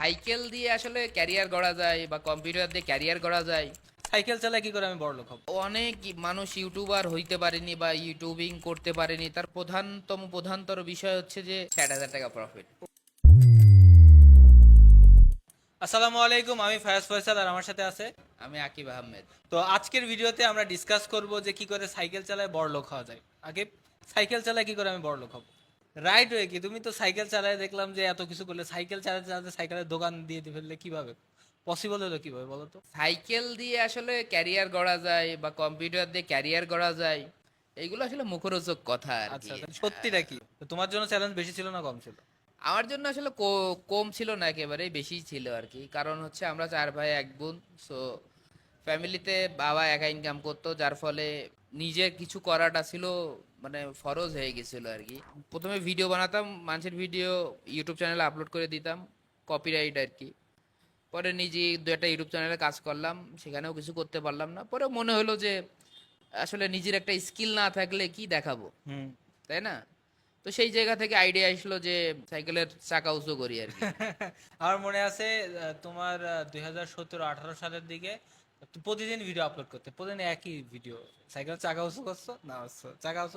Cycle দিয়ে আসলে career গড়া যায় বা কম্পিউটার দিয়ে ক্যারিয়ার গড়া যায়। সাইকেল চালায় কি করে আমি বড়লোক হব? অনেক মানুষ ইউটিউবার হইতে পারেনি বা ইউটিউবিং করতে পারেনি, তার প্রধানতর বিষয় হচ্ছে যে ৬০,০০০ টাকা প্রফিট। আসসালামু আলাইকুম, আমি ফায়াজ ফয়সাল আর আমার সাথে আছে। আমি আকিব আহমেদ। তো আজকের ভিডিওতে আমরা ডিসকাস করব যে কি করে সাইকেল চালায় বড়লোক হওয়া যায়। আগে সাইকেল চালায় কি করে আমি বড়লোক হব? রাইট ওয়ে কি? তুমি তো সাইকেল চালায় দেখলাম যে এত কিছু করলে, সাইকেল চালাতে চালাতে সাইকেলের দোকান দিয়ে ফেললে কিভাবে পসিবল হলো, কিভাবে বলো তো? সাইকেল দিয়ে আসলে ক্যারিয়ার গড়া যায় বা কম্পিউটার দিয়ে ক্যারিয়ার গড়া যায়, এইগুলো আসলে মুখরোচক কথা আর আচ্ছা, কি। তাহলে সত্যিটা কি? তো তোমার জন্য চ্যালেঞ্জ বেশি ছিল না কম ছিল? আমার জন্য আসলে কম ছিল না, একেবারেই বেশি ছিল আর কি। কারণ হচ্ছে আমরা 4 ভাই 1 বোন। সো ফ্যামিলিতে বাবা একা ইনকাম করতো, যার ফলে নিজের কিছু করাটা ছিল মানে ফরজ হয়ে গেছিল আর কি। প্রথমে ভিডিও বানাতাম, মানুষের ভিডিও ইউটিউব চ্যানেলে আপলোড করে দিতাম, কপিরাইট আর কি। পরে নিজে 2 একটা ইউটিউব চ্যানেলে কাজ করলাম, সেখানেও কিছু করতে পারলাম না। পরে মনে হলো যে আসলে নিজের একটা স্কিল না থাকলে কি দেখাবো, হুম। তাই না? তো সেই জায়গা থেকে আইডিয়া আসলো যে সাইকেলের চাকা উঁচু করি আর কি। আমার মনে আছে তোমার 2017-18 সালের দিকে তুমি প্রতিদিন ভিডিও আপলোড করতে, প্রতিদিন একই ভিডিও। সাইকেল চাকা উঁচু করছো না, চাকা উঁচু